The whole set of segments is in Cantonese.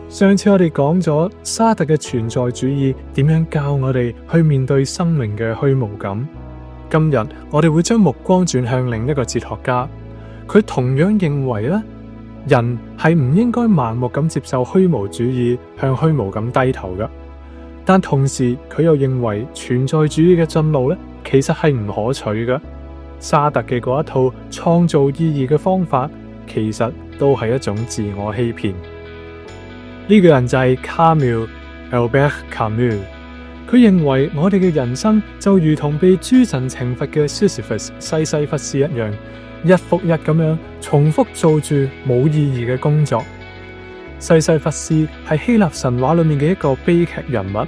上次我哋講咗沙特嘅存在主義點樣教我哋去面對生命嘅虛無感。今日我哋會將目光轉向另一個哲學家，佢同樣認為咧，人係唔應該盲目咁接受虛無主義，向虛無感低頭嘅。但同時佢又認為存在主義嘅進路咧，其實係唔可取嘅。沙特嘅嗰一套創造意義嘅方法，其實都係一種自我欺騙。呢個人就係卡繆 Albert Camus。佢認為我哋嘅人生就如同被諸神懲罰嘅 Sisyphus 西西弗斯一樣，日復日咁樣重複做住冇意義嘅工作。西西弗斯係希臘神話裏面嘅一個悲劇人物，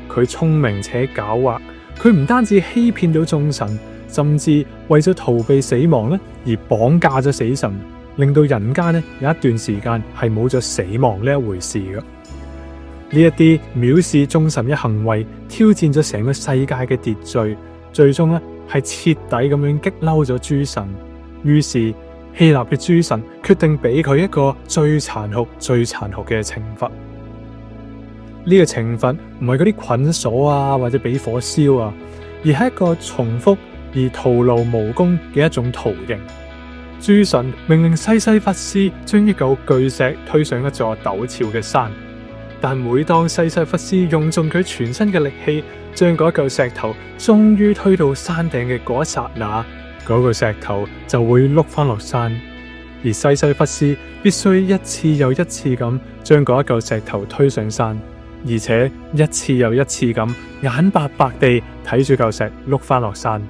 佢聰明且狡猾，佢唔單止欺騙到眾神，甚至為咗逃避死亡咧而綁架咗死神，令到人間咧有一段時間係冇咗死亡呢一回事嘅。呢一啲藐視眾神嘅行為，挑戰咗成個世界嘅秩序，最終咧係徹底咁樣激嬲咗諸神。於是希臘嘅諸神決定俾佢一個最殘酷嘅懲罰。呢個懲罰唔係嗰啲捆鎖啊，或者俾火燒啊，而係一個重複而徒勞無功嘅一種徒刑。諸神命令西西弗斯將一嚿巨石推上一座陡峭嘅山，但每當西西弗斯用盡佢全身嘅力氣，將嗰嚿石頭終於推到山頂嘅嗰一剎那，嗰個石頭就會碌翻落山，而西西弗斯必須一次又一次咁將嗰一嚿石頭推上山，而且一次又一次咁眼白白地睇住嚿石碌翻落山。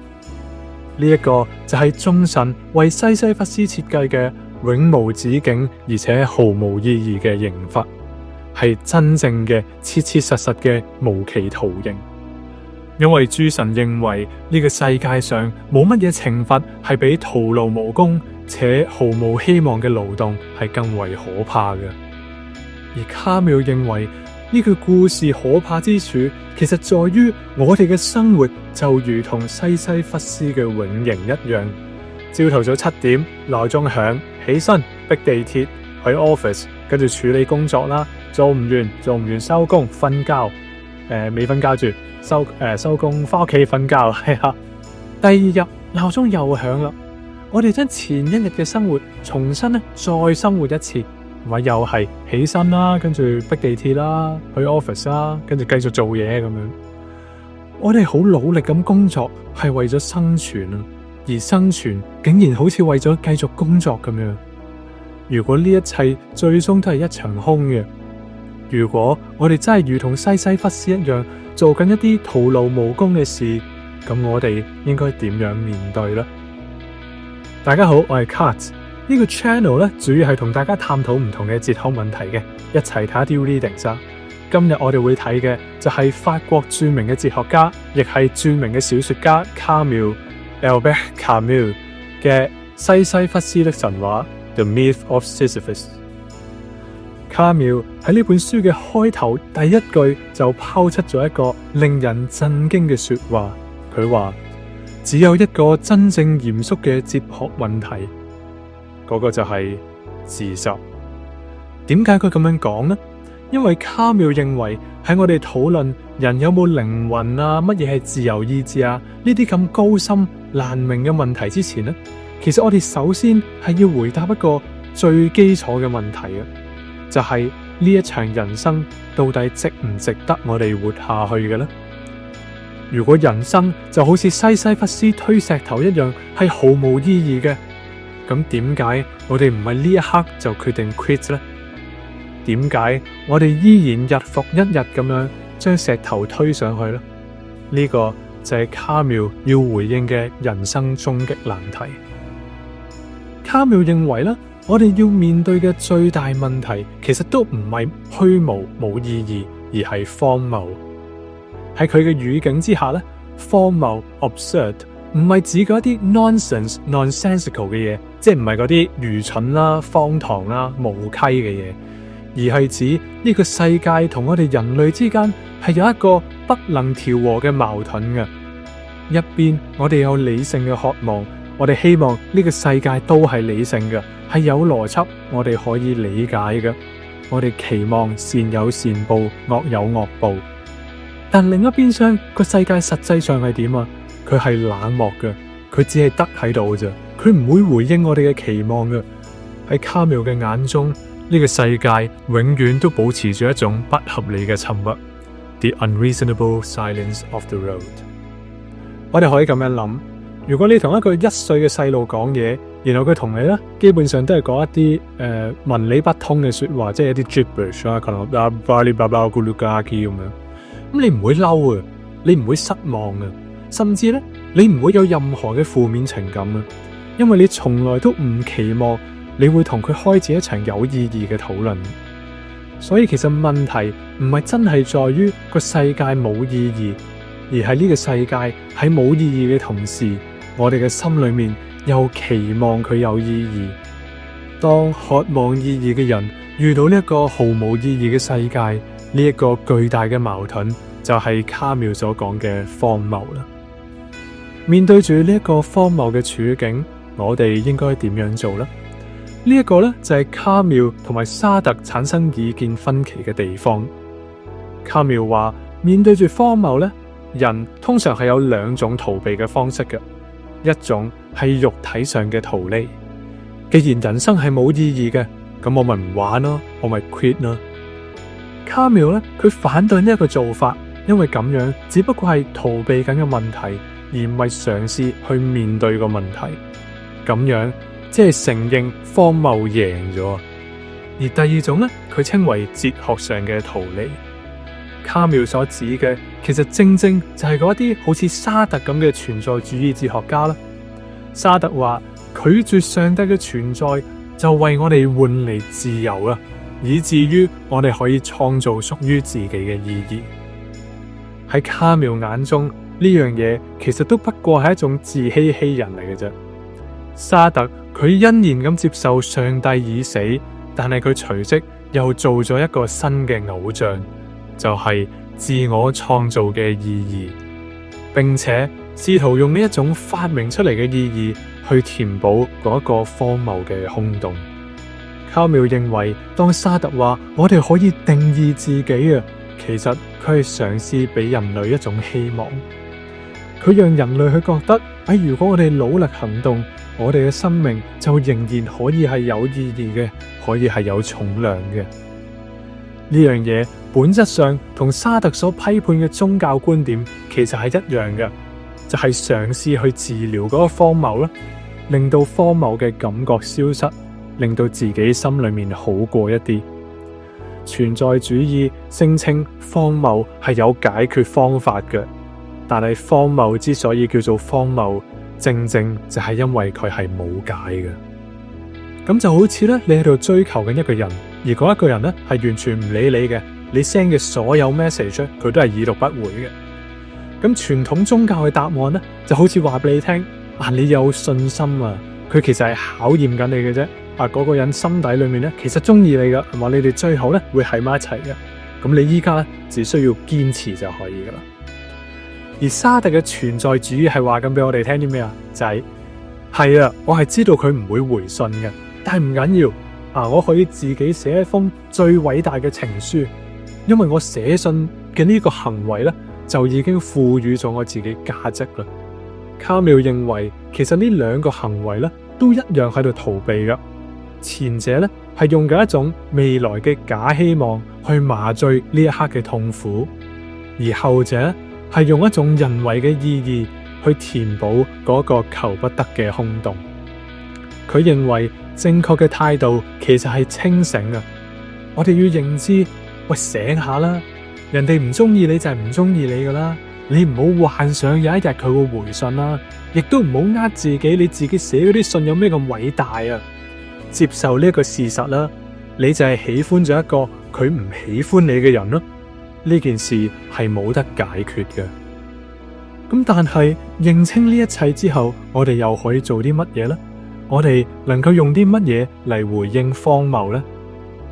呢一個就係眾神為西西弗斯設計嘅永無止境而且毫無意義嘅刑罰，係真正嘅切切實實嘅無期徒刑。因為諸神認為呢個世界上冇乜嘢懲罰係比徒勞無功且毫無希望嘅勞動係更為可怕嘅。而卡繆認為呢個故事可怕之處，其實在於我哋嘅生活就如同西西弗斯嘅永刑一樣。朝頭早7點鬧鐘響，起身逼地鐵去 office， 跟住處理工作啦，做唔完收工瞓覺，未瞓覺住收工翻屋企瞓覺係啊。第二日鬧鐘又響啦，我哋將前一日嘅生活重新咧再生活一次。或又係起身啦，跟住逼地鐵啦，去 office 啦，跟住繼續做嘢咁樣。我哋好努力咁工作，係為咗生存啊，而生存竟然好似為咗繼續工作咁樣。如果呢一切最終都係一場空嘅，如果我哋真係如同西西弗斯一樣做緊一啲徒勞無功嘅事，咁我哋應該點樣面對呢？大家好，我係 Kat。呢個 channel 咧，主要係同大家探討唔同嘅哲學問題嘅，一齊睇下啲 readings 啊。今日我哋會睇嘅就係法國著名嘅哲學家，亦係著名嘅小說家卡繆 Albert Camus 嘅西西弗斯的神話 The Myth of Sisyphus。卡繆喺呢本書嘅開頭第一句就拋出咗一個令人震驚嘅說話，佢話只有一個真正嚴肅嘅哲學問題。嗰個就係自殺。點解佢咁樣講呢？因為卡繆認為喺我哋討論人有冇靈魂啊，乜嘢係自由意志啊，呢啲咁高深難明嘅問題之前呢，其實我哋首先係要回答一個最基礎嘅問題嘅，就係呢一場人生到底值唔值得我哋活下去嘅呢？如果人生就好似西西弗斯推石頭一樣係毫無意義嘅，咁點解我哋唔係呢一刻就決定 quit 呢？點解我哋依然日復一日咁樣將石頭推上去呢？呢個就係卡繆要回應嘅人生終極難題。卡繆認為咧，我哋要面對嘅最大問題，其實都唔係虛無冇意義，而係荒謬。喺佢嘅語境之下咧，荒謬 absurd 唔係指嗰一啲 nonsensical 嘅嘢，即係唔係嗰啲愚蠢啦、荒唐啦、無稽嘅嘢，而係指呢個世界同我哋人類之間係有一個不能調和嘅矛盾嘅。一邊我哋有理性嘅渴望，我哋希望呢個世界都係理性嘅，係有邏輯，我哋可以理解嘅。我哋期望善有善報，惡有惡報。但另一邊廂個世界實際上係點啊？佢係冷漠嘅，佢只係得喺度嘅啫，佢唔會回應我哋嘅期望嘅。喺卡繆嘅眼中，呢個世界永遠都保持住一種不合理嘅沉默 ，the unreasonable silence of the road。我哋可以咁樣諗：如果你同一個1歲嘅細路講嘢，然後佢同你咧，基本上都係講一啲文理不通嘅說話，即係一啲 gibberish 啊，可能巴哩巴巴咕嚕嘎基咁樣。咁你唔會嬲啊，你唔會失望啊，甚至咧你唔會有任何嘅負面情感啊，因為你從來都唔期望你會同佢開始一場有意義嘅討論。所以其實問題唔係真係在於個世界冇意義，而係呢個世界喺冇意義嘅同時，我哋嘅心裏面又期望佢有意義。當渴望意義嘅人遇到呢一個毫無意義嘅世界，呢一個巨大嘅矛盾就係卡繆所講嘅荒謬啦。面對住呢一個荒謬嘅處境，我哋應該點樣做呢？呢一個呢，就係卡繆同埋沙特產生意見分歧嘅地方。卡繆話面對住荒謬呢，人通常係有2種逃避嘅方式嘅，一種係肉體上嘅逃離。既然人生係冇意義嘅，咁我咪唔玩咯，我咪 quit 咯。卡繆咧，佢反對呢一個做法，因為咁樣只不過係逃避緊嘅問題，而唔係嘗試去面對個問題。咁樣即係承認荒謬贏咗。而第二種咧，佢稱為哲學上嘅逃離。卡繆所指嘅，其實正正就係嗰啲好似沙特咁嘅存在主義哲學家啦。沙特話拒絕上帝嘅存在，就為我哋換嚟自由啊，以至於我哋可以創造屬於自己嘅意義。喺卡繆眼中，呢樣嘢其實都不過係一種自欺欺人嚟嘅啫。沙特佢欣然咁接受上帝已死，但係佢隨即又做咗一個新嘅偶像，就係自我創造嘅意義，並且試圖用呢一種發明出嚟嘅意義去填補嗰一個荒謬嘅空洞。卡繆認為，當沙特話我哋可以定義自己啊，其實佢係嘗試俾人類一種希望。佢讓人類去覺得，如果我哋努力行動，我哋嘅生命就仍然可以係有意義嘅，可以係有重量嘅。呢樣嘢本質上同沙特所批判嘅宗教觀點其實係一樣嘅，就係嘗試去治療嗰個荒謬啦，令到荒謬嘅感覺消失，令到自己心裏面好過一啲。存在主義聲稱荒謬係有解決方法嘅，但係荒謬之所以叫做荒謬，正正就係因為佢係冇解嘅。咁就好似咧，你喺度追求緊一個人，而嗰一個人咧係完全唔理你嘅，你 send 嘅所有 message 佢都係已讀不回嘅。咁傳統宗教嘅答案咧，就好似話俾你聽，你有信心啊，佢其實係考驗緊你嘅啫。嗰個人心底裏面咧，其實中意你噶，話你哋最後咧會喺埋一齊嘅。咁你依家咧只需要堅持就可以噶啦。而沙特嘅存在主義係話咁俾我哋聽啲咩啊？就係啊，我係知道佢唔會回信嘅，但係唔緊要，我可以自己寫一封最偉大嘅情書，因為我寫信嘅呢個行為咧，就已經賦予咗我自己價值啦。卡繆認為，其實呢2個行為咧，都一樣喺度逃避噶。前者咧係用緊一種未來嘅假希望去麻醉呢一刻嘅痛苦，而後者係用一種人為嘅意義去填補嗰個求不得嘅空洞。佢認為正確嘅態度其實係清醒啊！我哋要認知，醒下啦，人哋唔中意你就係唔中意你噶啦，你唔好幻想有一日佢會回信啦，亦都唔好呃自己，你自己寫嗰啲信有咩咁偉大啊！接受呢個事實啦，你就係喜歡咗一個佢唔喜歡你嘅人咯。呢件事係冇得解決嘅。咁但係認清呢一切之後，我哋又可以做啲乜嘢呢？我哋能夠用啲乜嘢嚟回應荒謬呢？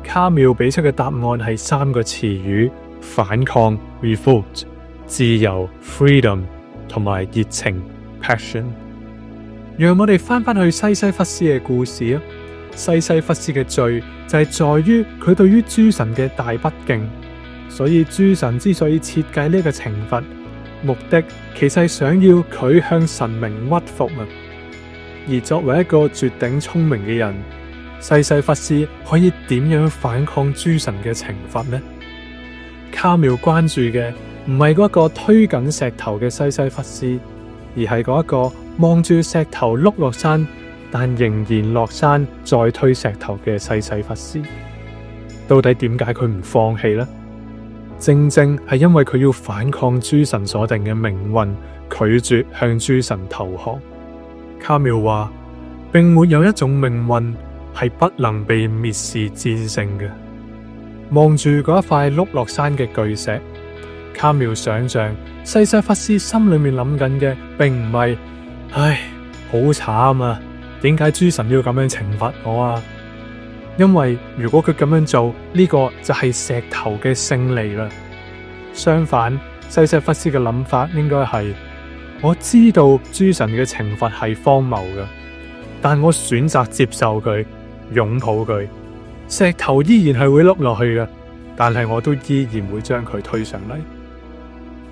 卡繆俾出嘅答案係3個詞語：反抗 revolt、自由 freedom 同埋熱情 passion。讓我哋翻返去西西弗斯嘅故事啊！西西弗斯嘅罪就係在於佢對於諸神嘅大不敬，所以諸神之所以設計呢個懲罰，目的其實係想要佢向神明屈服啊。而作為一個絕頂聰明嘅人，西西弗斯可以點樣反抗諸神嘅懲罰呢？卡繆關注嘅唔係嗰個推緊石頭嘅西西弗斯，而係嗰一個望住石頭碌落山，但仍然落山再推石頭嘅西西弗斯。到底點解佢唔放棄呢？正正係因為佢要反抗諸神所定嘅命運，拒絕向諸神投降。卡繆話，並沒有一種命運係不能被蔑視戰勝嘅。望住嗰一塊碌落山嘅巨石，卡繆想象西西弗斯心裏面諗緊嘅，並唔係唉，好慘啊，點解諸神要咁樣懲罰我啊？因為如果佢咁樣做，呢個就係石頭嘅勝利啦。相反，西西弗斯嘅諗法應該係，我知道諸神嘅懲罰係荒謬嘅，但我選擇接受佢，擁抱佢。石頭依然係會碌落去嘅，但係我都依然會將佢推上嚟。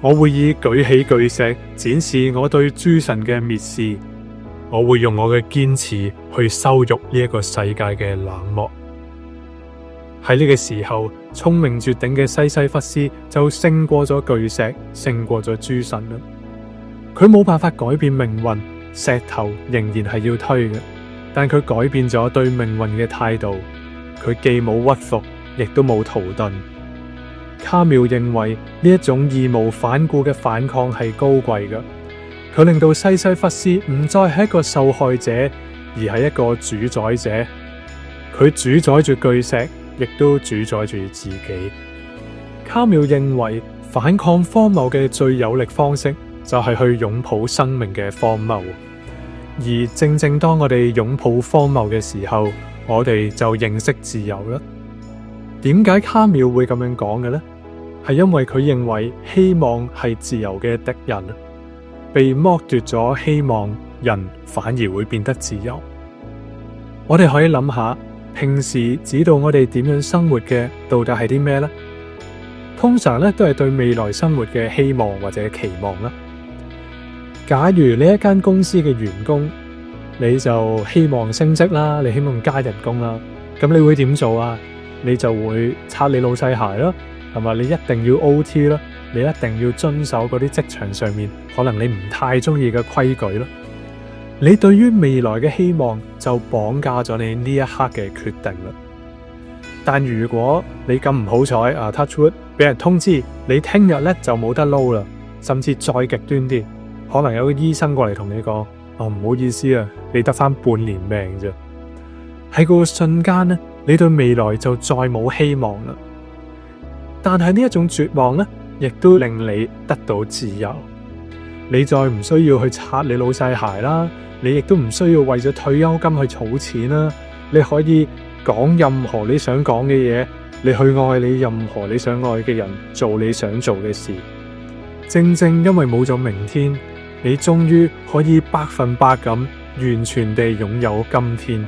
我會以舉起巨石展示我對諸神嘅蔑視，我會用我嘅堅持去羞辱呢一個世界嘅冷漠。喺呢個時候，聰明絕頂嘅西西弗斯就勝過咗巨石，勝過咗諸神啦。佢冇辦法改變命運，石頭仍然係要推嘅，但佢改變咗對命運嘅態度。佢既冇屈服，亦都冇逃遁。卡繆認為呢一種義無反顧嘅反抗係高貴嘅，佢令到西西弗斯唔再係一個受害者，而係一個主宰者。佢主宰住巨石，亦都主宰住自己。卡繆認為反抗荒謬嘅最有力方式就係去擁抱生命嘅荒謬，而正正當我哋擁抱荒謬嘅時候，我哋就認識自由啦。點解卡繆會咁樣講嘅呢？係因為佢認為希望係自由嘅敵人，被剝奪咗希望，人反而會變得自由。我哋可以諗下，平時指導我哋點樣生活嘅到底係啲咩呢？通常咧都係對未來生活嘅希望或者期望啦。假如你一間公司嘅員工，你就希望升職啦，你希望加人工啦，咁你會點做啊？你就會擦你老細鞋啦，係嘛？你一定要 OT 啦，你一定要遵守嗰啲職場上面可能你唔太中意嘅規矩啦。你對於未來嘅希望就綁架咗你呢一刻嘅決定啦。但如果你咁唔好彩啊 touch wood 俾人通知你聽日咧就冇得撈啦，甚至再極端啲，可能有個醫生過嚟同你講，唔好意思啊，你得返半年命啫。喺嗰個瞬間咧，你對未來就再冇希望啦。但係呢一種絕望咧，亦都令你得到自由。你再唔需要去擦你老細鞋啦，你亦都唔需要為咗退休金去儲錢啦。你可以講任何你想講嘅嘢，你去愛你任何你想愛嘅人，做你想做嘅事。正正因為冇咗明天，你終於可以100%咁完全地擁有今天。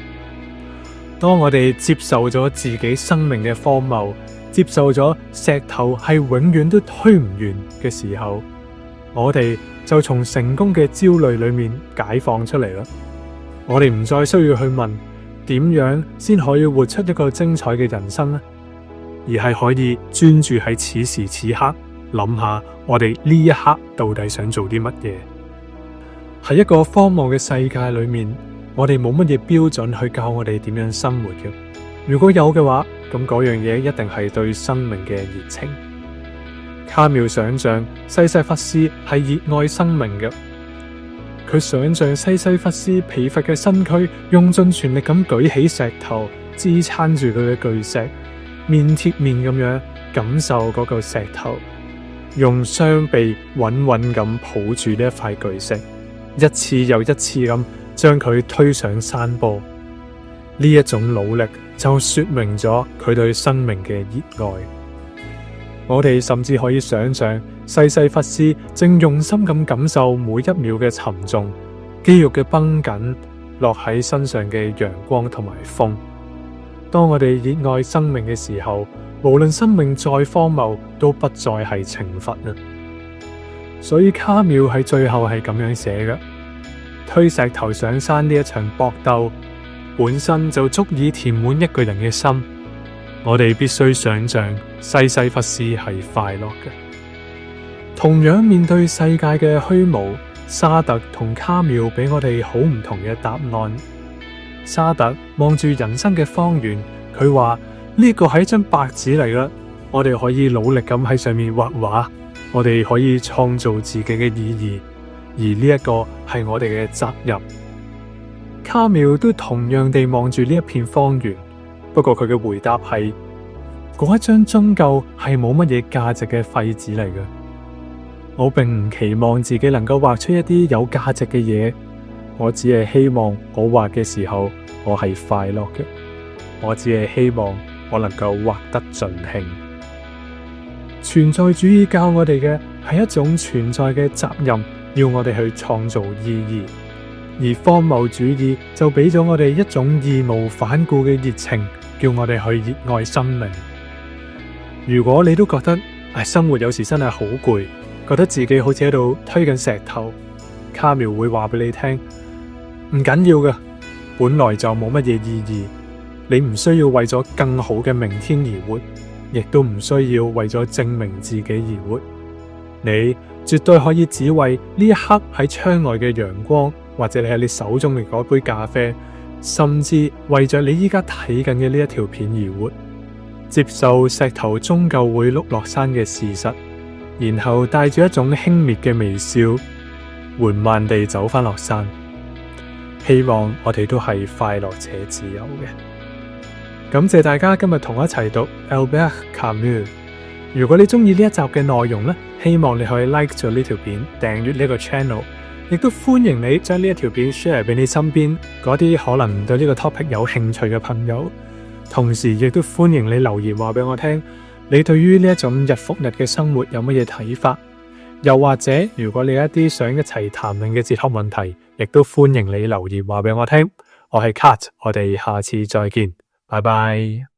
當我哋接受咗自己生命嘅荒謬，接受咗石頭係永遠都推唔完嘅時候，我哋就從成功嘅焦慮裏面解放出嚟啦。我哋唔再需要去問點樣先可以活出一個精彩嘅人生呢，而係可以專注喺此時此刻，諗下我哋呢一刻到底想做啲乜嘢。喺一個荒謬嘅世界裏面，我哋冇乜嘢標準去教我哋點樣生活嘅。如果有嘅話，咁嗰樣嘢一定係對生命嘅熱情。卡繆想象西西弗斯係熱愛生命嘅，佢想象西西弗斯疲乏嘅身軀用盡全力咁舉起石頭，支撐住佢嘅巨石，面貼面咁樣感受嗰嚿石頭，用雙臂穩穩咁抱住呢一塊巨石，一次又一次咁將佢推上山坡。呢一種努力就說明咗佢對生命嘅熱愛。我哋甚至可以想象西西弗斯正用心咁感受每一秒嘅沉重，肌肉嘅繃緊，落喺身上嘅陽光同埋風。當我哋熱愛生命嘅時候，無論生命再荒謬，都不再係懲罰啦。所以卡繆喺最後係咁樣寫嘅：推石頭上山呢一場搏鬥，本身就足以填滿一個人嘅心。我哋必須想象西西弗斯係快樂嘅。同樣面對世界嘅虛無，沙特同卡繆俾我哋好唔同嘅答案。沙特望住人生嘅方圓，佢話呢個係一張白紙嚟啦，我哋可以努力咁喺上面畫畫，我哋可以創造自己嘅意義，而呢一個係我哋嘅責任。卡繆都同樣地望住呢一片方圓，不過佢嘅回答係：嗰一張終究係冇乜嘢價值嘅廢紙嚟嘅。我並唔期望自己能夠畫出一啲有價值嘅嘢，我只係希望我畫嘅時候我係快樂嘅，我只係希望我能夠畫得盡興。存在主義教我哋嘅係一種存在嘅責任，要我哋去創造意義；而荒謬主義就俾咗我哋一種義無反顧嘅熱情，叫我哋去熱愛生命。如果你都覺得生活有時真係好攰，覺得自己好似喺度推緊石頭，卡繆會話俾你聽，唔緊要嘅，本來就冇乜嘢意義。你唔需要為咗更好嘅明天而活，亦都唔需要為咗證明自己而活。你絕對可以只為呢一刻喺窗外嘅陽光，或者你喺你手中嘅嗰杯咖啡，甚至為着你依家睇緊嘅呢一條片而活。接受石頭終究會碌落山嘅事實，然後帶住一種輕蔑嘅微笑，緩慢地走返落山。希望我哋都係快樂且自由嘅。感謝大家今日同我一齊讀 Albert Camus。如果你中意呢一集嘅內容呢，希望你可以 like 咗呢條片，訂閱呢個 channel， 亦都歡迎你將呢一條片 share 俾你身邊嗰啲可能對呢個 topic 有興趣嘅朋友。同時亦都歡迎你留言話俾我聽，你對於呢一種日復日嘅生活有乜嘢睇法？又或者如果你有一啲想一齊談論嘅哲學問題，亦都歡迎你留言話俾我聽。我係 Kat，我哋下次再見，拜拜。